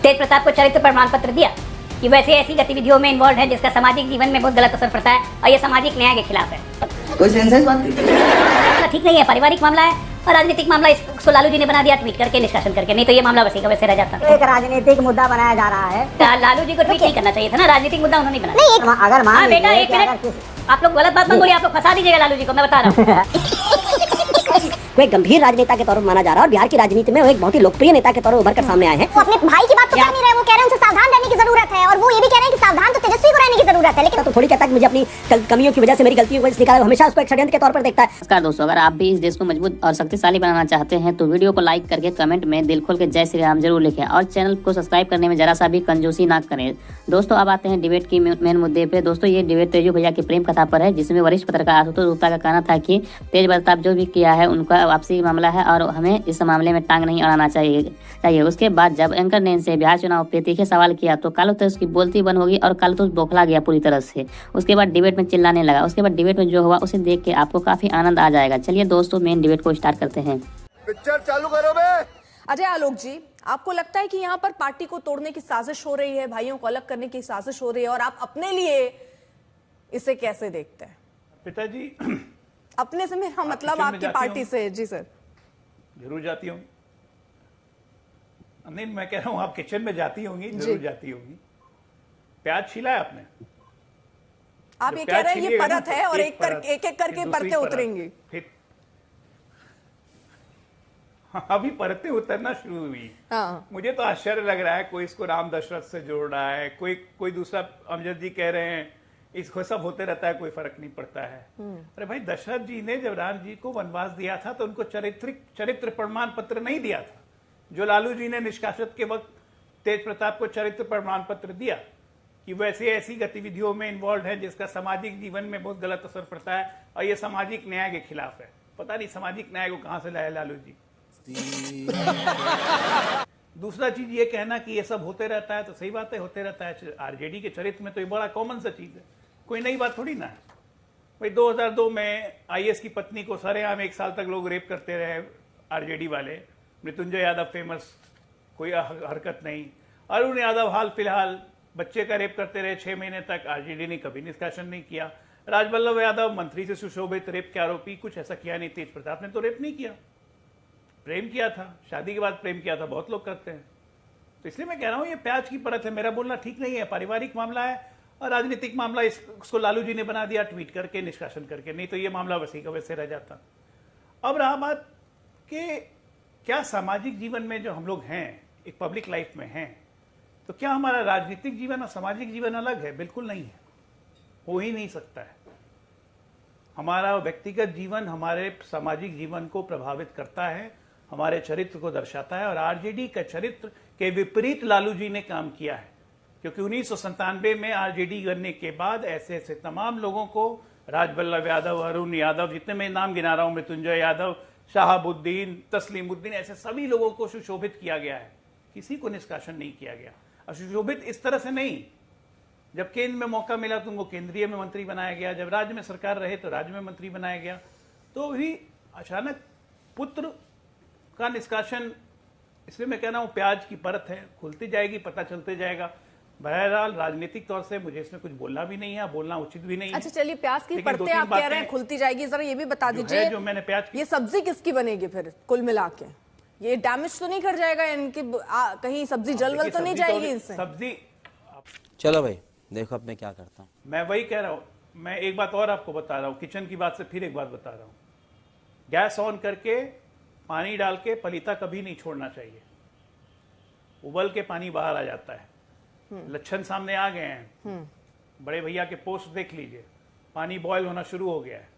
तेज प्रताप को चरित्र प्रमाण पत्र दिया कि वैसे ऐसी गतिविधियों में इन्वॉल्व है जिसका सामाजिक जीवन में बहुत गलत असर पड़ता है और ये सामाजिक न्याय के खिलाफ है। कोई सेंसेस बात नहीं, ठीक नहीं है, पारिवारिक मामला है और राजनीतिक मामला। इसको लालू जी ने बना दिया ट्वीट करके, निष्कासन करके, नहीं तो ये मामला वैसे का वैसे रह जाता। एक राजनीतिक मुद्दा बनाया जा रहा है। लालू जी को ट्वीट नहीं करना चाहिए था ना, राजनीतिक मुद्दा उन्होंने बनाया। अगर मान बेटा एक मिनट, आप लोग गलत बात मत बोलिए, आप लोग फंसा दीजिएगा लालू जी को, मैं बता रहा हूँ। वो एक गंभीर राजनेता के तौर पर माना जा रहा है और बिहार की राजनीति में वो एक बहुत ही लोकप्रिय नेता के तौर पर उभर कर सामने आए हैं। वो अपने भाई की बात तो कर नहीं रहे, वो कह रहे हैं उनसे सावधान रहने की जरूरत है, और वो ये भी कह रहे हैं कि सावधान तो तेजस्वी को रहने की जरूरत है। लेकिन तो थोड़ी कहता है कि मुझे अपनी कमियों की वजह से, मेरी गलतियों की वजह से निकाला, हमेशा उसको एक षड्यंत्र के तौर पर देखता है। नमस्कार दोस्तों, अगर आप भी इस देश को मजबूत और शक्तिशाली बनाना चाहते हैं तो वीडियो को लाइक करके कमेंट में दिल खोल के जय श्री राम जरूर लिखें और चैनल को सब्सक्राइब करने में जरा सा भी कंजूसी ना करें। दोस्तों अब आते हैं डिबेट की मेन मुद्दे पे। दोस्तों ये डिबेट तेजू भैया की प्रेम कथा पर है, जिसमें वरिष्ठ पत्रकार आशुतोष गुप्ता का कहना था कि तेज प्रताप जो भी किया है उनका आपसी मामला है और हमें इस मामले में टांग नहीं अड़ाना चाहिए। उसके बाद जब एंकर ने इनसे बिहार चुनाव पे तीखे सवाल किया तो कालू तेज की बोलती बंद होगी और कालू तेज बौखला गया पूरी तरह से। उसके बाद डिबेट में चिल्लाने लगा। उसके बाद डिबेट में जो हुआ उसे देख के आपको काफी आनंद आ जाएगा। चलिए दोस्तों मेन डिबेट को स्टार्ट करते हैं। पिक्चर चालू करो बे। अजय आलोक जी, आपको लगता है कि यहाँ पर पार्टी को तोड़ने की साजिश हो रही है, भाइयों को अलग करने की साजिश हो रही है, और आप अपने लिए इसे कैसे देखते हैं? पिताजी, अपने से मेरा मतलब आपकी पार्टी से। जी सर। जरूर जाती हूँ। नहीं, मैं कह रहा हूँ आप किचन में जाती होंगी, जरूर जाती होंगी। प्याज छीला है आपने? आप ये कह रहे हैं ये परत है और एक एक करके परतें उतरेंगी। फिर अभी परतें उतरना शुरू हुई। मुझे तो आश्चर्य लग रहा है, कोई इसको राम दशरथ से जोड़ रहा है, कोई दूसरा अमजद जी कह रहे हैं इसको सब होते रहता है, कोई फर्क नहीं पड़ता है। अरे भाई, दशरथ जी ने जब राम जी को वनवास दिया था तो उनको चरित्र प्रमाण पत्र नहीं दिया था, जो लालू जी ने निष्कासित के वक्त तेज प्रताप को चरित्र प्रमाण पत्र दिया कि वैसे ऐसी गतिविधियों में इन्वॉल्व है जिसका सामाजिक जीवन में बहुत गलत असर पड़ता है और ये सामाजिक न्याय के खिलाफ है। पता नहीं सामाजिक न्याय को कहां से लाया लालू जी। दूसरा चीज ये कहना कि ये सब होते रहता है, तो सही बात है, होते रहता है। आरजेडी के चरित्र में तो ये बड़ा कॉमन सा चीज है, कोई नई बात थोड़ी ना है भाई। 2002 में आईएएस की पत्नी को सरेआम 1 साल तक लोग रेप करते रहे आरजेडी वाले। मृत्युंजय यादव फेमस, कोई हरकत नहीं। अरुण यादव हाल फिलहाल बच्चे का रेप करते रहे 6 महीने तक, आरजेडी ने कभी निष्कासन नहीं किया। राजबल्लभ यादव मंत्री से सुशोभित रेप के आरोपी, कुछ ऐसा किया नहीं। तेज प्रताप ने तो रेप नहीं किया, प्रेम किया था, शादी के बाद प्रेम किया था, बहुत लोग करते हैं। तो इसलिए मैं कह रहा हूं ये प्याज की परत है। मेरा बोलना ठीक नहीं है, पारिवारिक मामला है और राजनीतिक मामला। इसको लालू जी ने बना दिया ट्वीट करके, निष्कासन करके, नहीं तो ये मामला वैसे का वैसे रह जाता। अब रहा बात कि क्या सामाजिक जीवन में जो हम लोग हैं, एक पब्लिक लाइफ में हैं, तो क्या हमारा राजनीतिक जीवन और सामाजिक जीवन अलग है? बिल्कुल नहीं है, हो ही नहीं सकता है। हमारा व्यक्तिगत जीवन हमारे सामाजिक जीवन को प्रभावित करता है, हमारे चरित्र को दर्शाता है, और आरजेडी का चरित्र के विपरीत लालू जी ने काम किया है। क्योंकि 1997 में आरजेडी बनने के बाद ऐसे ऐसे तमाम लोगों को, राजबल्लभ यादव, अरुण यादव, जितने मैं नाम गिना रहा हूं, मृत्युंजय यादव, शहाबुद्दीन, तस्लीमुद्दीन, ऐसे सभी लोगों को सुशोभित किया गया है, किसी को निष्कासन नहीं किया गया। और सुशोभित इस तरह से नहीं, जब केंद्र में मौका मिला तो उनको केंद्रीय में मंत्री बनाया गया, जब राज्य में सरकार रहे तो राज्य में मंत्री बनाया गया। तो भी अचानक पुत्र का निष्कासन, इसलिए मैं कह रहा हूं प्याज की परत है, खुलती जाएगी, पता चलते जाएगा। बहरहाल राजनीतिक तौर से मुझे इसमें कुछ बोलना भी नहीं है, बोलना उचित भी नहीं है। अच्छा चलिए, प्याज की परतें आप कह रहे हैं खुलती जाएगी, जरा ये भी बता दीजिए जो मैंने प्याज, ये सब्जी किसकी बनेगी फिर कुल मिला के? ये डैमेज तो नहीं कर जाएगा इनकी, कहीं सब्जी जलवल तो नहीं जाएगी इससे? सब्जी, चलो भाई देखो अब मैं क्या करता हूँ। मैं वही कह रहा हूँ। मैं एक बात और आपको बता रहा हूँ, किचन की बात से फिर एक बात बता रहा हूँ। गैस ऑन करके पानी डाल के पलीता कभी नहीं छोड़ना चाहिए, उबल के पानी बाहर आ जाता है। लक्षण सामने आ गए हैं, बड़े भैया के पोस्ट देख लीजिए, पानी बॉयल होना शुरू हो गया है।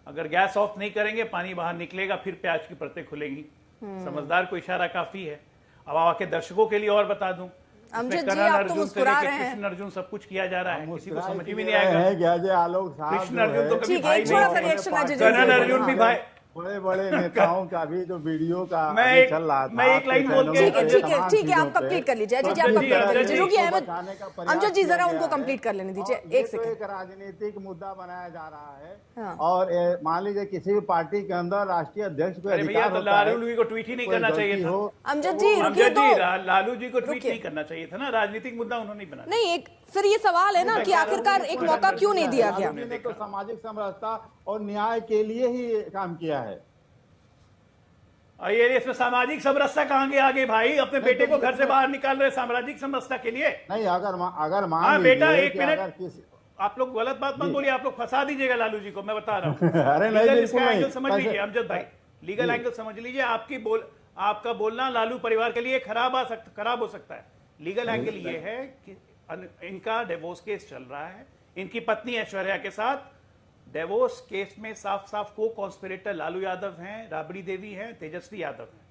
अगर गैस ऑफ नहीं करेंगे पानी बाहर निकलेगा, फिर प्याज की परतें खुलेंगी। समझदार को इशारा काफी है। अब आके दर्शकों के लिए और बता दूं, कृष्ण अर्जुन सब कुछ किया जा रहा है, किसी को समझ भी नहीं आएगा। कृष्ण अर्जुन तो कभी भाई नहीं, करण अर्जुन भी भाई, बड़े बड़े नेताओं का भी जो वीडियो का मैं अभी एक- चल रहा था मैं एक लाइन बोल के- ठीक है ठीक है तमाम ठीक है, आप चीजों पे, कंप्लीट कर लीजिए अजय जी, आप जी, कंप्लीट कर अजय लीजिए, जी, रुकिए इसको अहमद बचाने का प्रयास अमजद जी, किया जरा गया उनको है। कंप्लीट कर लेने दीजिए, और ये एक तो सेकंड। एक राजनीतिक मुद्दा बनाया जा रहा है। हाँ। और मान लीजिए किसी भी पार्टी के अंदर राष्ट्रीय अध्यक्ष को अरे भैया, अधिकार तो होता है लालू जी को ट्वीट ही नहीं कोई करना चाहिए गलती था। हो, अमजद जी रुकिए अमजद तो जी, लालू जी को ट्वीट रुकिए। नहीं करना चाहिए था ना, राजनीतिक मुद्दा उन्होंने नहीं बनाया। नहीं, एक फिर ये सवाल है ना कि आखिरकार एक मौका क्यों नहीं दिया गया। लालू जी ने तो सामाजिक समरसता और न्याय के लिए ही काम किया है। और ये इसमें सामाजिक समरसता कहाँ गया आगे भाई? अपने बेटे को घर से बाहर निकाल रहे सामाजिक समरसता के लिए। नहीं, अगर मान हाँ बेटा, लीजिए एक कि मिनट, अगर किसी आप लोग गलत बात मत बोलिए, आप लोग फंसा दीजिएगा लालू जी को, मैं बता रहा हूँ। अरे नहीं, लीगल बिल्कुल इसका नहीं। एंगल समझ कैसे- लीजिए अमजद भाई, लीगल एंगल समझ लीजिए। आपका बोलना लालू परिवार के लिए खराब हो सकता है। लीगल एंगल ये है कि इनका डिवोर्स केस चल रहा है, इनकी पत्नी ऐश्वर्या के साथ डिवोर्स केस में साफ साफ को कॉन्स्पिरेटर लालू यादव हैं, राबड़ी देवी हैं, तेजस्वी यादव हैं।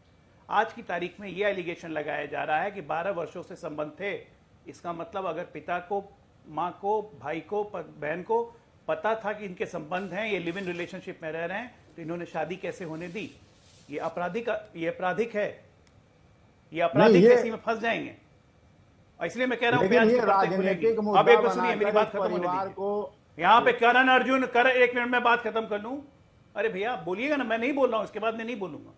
आज की तारीख में यह एलिगेशन लगाया जा रहा है कि 12 वर्षों से संबंध थे। इसका मतलब अगर पिता को, माँ को, भाई को, बहन को पता था कि इनके संबंध हैं, ये लिव इन रिलेशनशिप में रह रहे हैं, तो इन्होंने शादी कैसे होने दी? ये आपराधिक है, ये आपराधिक केसी में फंस जाएंगे। और इसलिए मैं कह रहा हूं लेकिन ये राजनीतिक मुद्दा अब एक बार सुनिए, मेरी बनाकर बात खत्म होने परिवार दीजिए। को यहाँ पे करण अर्जुन एक मिनट में बात खत्म कर लूं। अरे भैया आप बोलिएगा ना, मैं नहीं बोल रहा हूं, इसके बाद मैं नहीं बोलूंगा।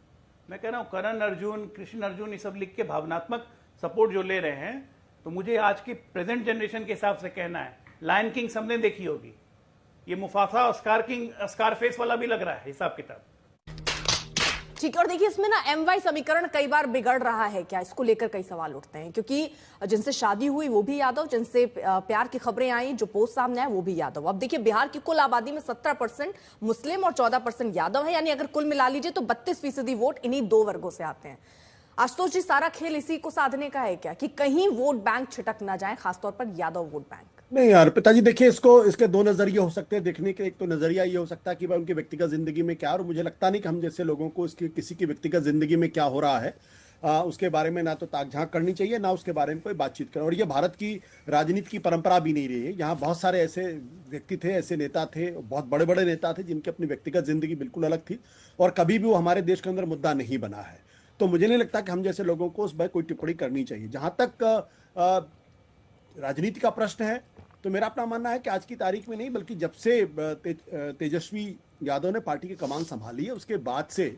मैं कह रहा हूं करण अर्जुन, कृष्ण अर्जुन, ये सब लिख के भावनात्मक सपोर्ट जो ले रहे हैं, तो मुझे आज की प्रेजेंट जनरेशन के हिसाब से कहना है, लायन किंग सबने देखी होगी, ये मुफासा और स्कारफेस वाला भी लग रहा है हिसाब किताब। ठीक है, और देखिए इसमें ना MY समीकरण कई बार बिगड़ रहा है क्या, इसको लेकर कई सवाल उठते हैं, क्योंकि जिनसे शादी हुई वो भी यादव, जिनसे प्यार की खबरें आई, जो पोस्ट सामने आए वो भी यादव। अब देखिए बिहार की कुल आबादी में 17% मुस्लिम और 14% यादव है, यानी अगर कुल मिला लीजिए तो 32% वोट इन्हीं दो वर्गों से आते हैं। आशुतोष जी, सारा खेल इसी को साधने का है क्या, कि कहीं वोट बैंक छिटक ना जाए, खासतौर पर यादव वोट बैंक? नहीं यार पिताजी, देखिए इसके दो नजरिए हो सकते हैं देखने के। एक तो नजरिया ये हो सकता है कि भाई उनकी व्यक्तिगत जिंदगी में क्या, और मुझे लगता नहीं कि हम जैसे लोगों को किसी की व्यक्तिगत जिंदगी में क्या हो रहा है उसके बारे में ना तो ताक झांक करनी चाहिए, ना उसके बारे में कोई बातचीत करें। और ये भारत की राजनीति की परंपरा भी नहीं रही है। यहाँ बहुत सारे ऐसे व्यक्ति थे, ऐसे नेता थे, बहुत बड़े बड़े नेता थे जिनकी अपनी व्यक्तिगत जिंदगी बिल्कुल अलग थी, और कभी भी वो हमारे देश के अंदर मुद्दा नहीं बना है। तो मुझे नहीं लगता कि हम जैसे लोगों को उस पर कोई टिप्पणी करनी चाहिए। जहाँ तक राजनीति का प्रश्न है, तो मेरा अपना मानना है कि आज की तारीख में नहीं, बल्कि जब से तेजस्वी यादव ने पार्टी की कमान संभाली है उसके बाद से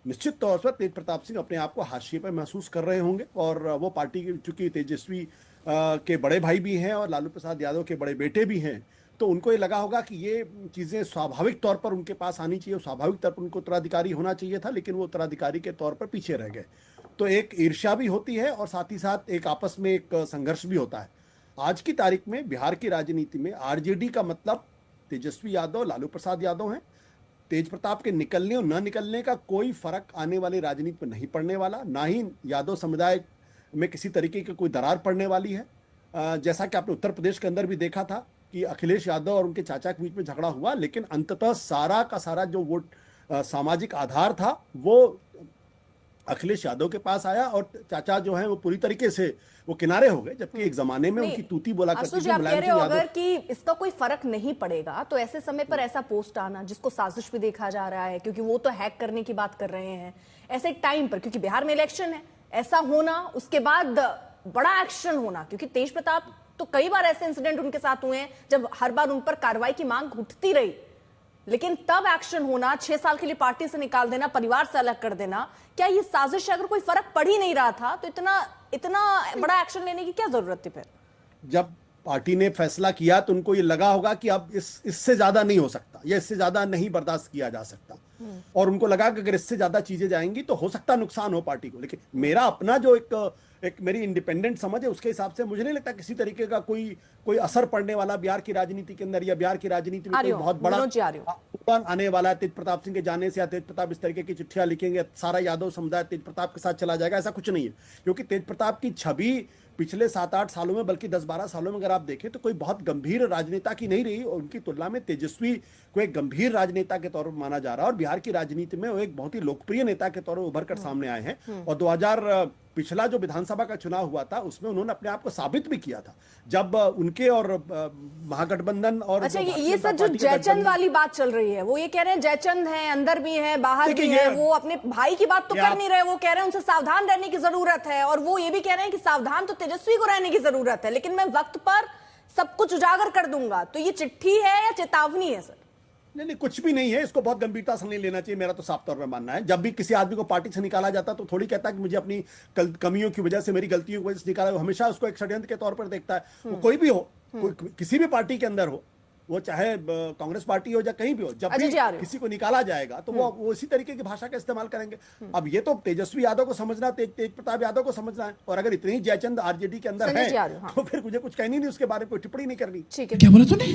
निश्चित तौर पर तेज प्रताप सिंह अपने आप को हाशिए पर महसूस कर रहे होंगे। और वो पार्टी की, चूंकि तेजस्वी के बड़े भाई भी हैं और लालू प्रसाद यादव के बड़े बेटे भी हैं, तो उनको ये लगा होगा कि ये चीज़ें स्वाभाविक तौर पर उनके पास आनी चाहिए, स्वाभाविक तौर पर उनको उत्तराधिकारी होना चाहिए था, लेकिन वो उत्तराधिकारी के तौर पर पीछे रह गए। तो एक ईर्ष्या भी होती है और साथ ही साथ एक आपस में एक संघर्ष भी होता है। आज की तारीख में बिहार की राजनीति में आरजेडी का मतलब तेजस्वी यादव, लालू प्रसाद यादव हैं। तेज प्रताप के निकलने और न निकलने का कोई फर्क आने वाली राजनीति में नहीं पड़ने वाला, ना ही यादव समुदाय में किसी तरीके की कोई दरार पड़ने वाली है। जैसा कि आपने उत्तर प्रदेश के अंदर भी देखा था कि अखिलेश यादव और उनके चाचा के बीच में झगड़ा हुआ, लेकिन अंततः सारा का सारा जो वोट सामाजिक आधार था वो अखिलेश यादव के पास आया, और चाचा जो है वो पूरी तरीके से वो किनारे हो गए। जबकि एक जमाने में उनकी तूती बोला करती थी आप कह रहे हो यादव। अगर कि इसका कोई फर्क नहीं पड़ेगा, तो ऐसे समय पर ऐसा पोस्ट आना, जिसको साजिश भी देखा जा रहा है, क्योंकि वो तो हैक करने की बात कर रहे हैं ऐसे टाइम पर, क्योंकि बिहार में इलेक्शन है, ऐसा होना, उसके बाद बड़ा एक्शन होना, क्योंकि तेज प्रताप तो कई बार ऐसे इंसिडेंट उनके साथ हुए हैं जब हर बार उन पर कार्रवाई की मांग उठती रही, लेकिन तब एक्शन होना, 6 साल के लिए पार्टी से निकाल देना, परिवार से अलग कर देना, क्या ये साजिश है? अगर कोई फर्क पड़ ही नहीं रहा था तो इतना बड़ा एक्शन लेने की क्या जरूरत थी फिर? जब पार्टी ने फैसला किया तो उनको ये लगा होगा कि अब इससे ज्यादा नहीं हो सकता, या इससे ज्यादा नहीं बर्दाश्त किया जा सकता, और उनको लगा कि अगर इससे ज्यादा चीजें जाएंगी तो हो सकता नुकसान हो पार्टी को। लेकिन मेरा अपना जो एक मेरी इंडिपेंडेंट समझ है, उसके हिसाब से मुझे नहीं लगता किसी तरीके का कोई असर पड़ने वाला बिहार की राजनीति के अंदर, या बिहार की राजनीति में कोई बहुत बड़ा तूफान आने वाला है तेज प्रताप सिंह के जाने से, या तेज प्रताप इस तरीके की चिट्ठियां लिखेंगे, सारा यादव समुदाय तेज प्रताप के साथ चला जाएगा, ऐसा कुछ नहीं है। क्योंकि तेज प्रताप की छवि पिछले 7-8 सालों में, बल्कि 10-12 सालों में अगर आप देखें तो कोई बहुत गंभीर राजनेता की नहीं रही, और उनकी तुलना में तेजस्वी को एक गंभीर राजनेता के तौर पर माना जा रहा है, और बिहार की राजनीति में वो एक बहुत ही लोकप्रिय नेता के तौर पर उभर कर सामने आए हैं। और पिछला जो विधानसभा का चुनाव हुआ था उसमें उन्होंने अपने आप को साबित भी किया था, जब उनके और महागठबंधन और अच्छा, ये सर जो जयचंद वाली बात चल रही है, वो ये कह रहे हैं जयचंद हैं, अंदर भी हैं, बाहर भी हैं, वो अपने भाई की बात तो कर नहीं रहे, वो कह रहे हैं उनसे सावधान रहने की जरूरत है, और वो ये भी कह रहे हैं कि सावधान तो तेजस्वी को रहने की जरूरत है, लेकिन मैं वक्त पर सब कुछ उजागर कर दूंगा। तो ये चिट्ठी है या चेतावनी है सर? नहीं, कुछ भी नहीं है, इसको बहुत गंभीरता से नहीं लेना चाहिए, मेरा तो साफ तौर पे मानना है। जब भी किसी आदमी को पार्टी से निकाला जाता है तो थोड़ी कहता है कि मुझे अपनी कमियों की वजह से, मेरी गलतियों की वजह से निकाला, हमेशा उसको एक षड्यंत्र के तौर पर देखता है। वो कोई भी हो, किसी भी पार्टी के अंदर हो, वो चाहे कांग्रेस पार्टी हो या कहीं भी हो, जब भी किसी को निकाला जाएगा तो वो इसी तरीके की भाषा का इस्तेमाल करेंगे। अब ये तो तेजस्वी यादव को समझना, तेज प्रताप यादव को समझना है, और अगर इतनी जयचंद आरजेडी के अंदर है तो फिर मुझे कुछ कहनी नहीं, उसके बारे में कोई टिप्पणी नहीं करनी। ठीक है, क्या बोला तूने?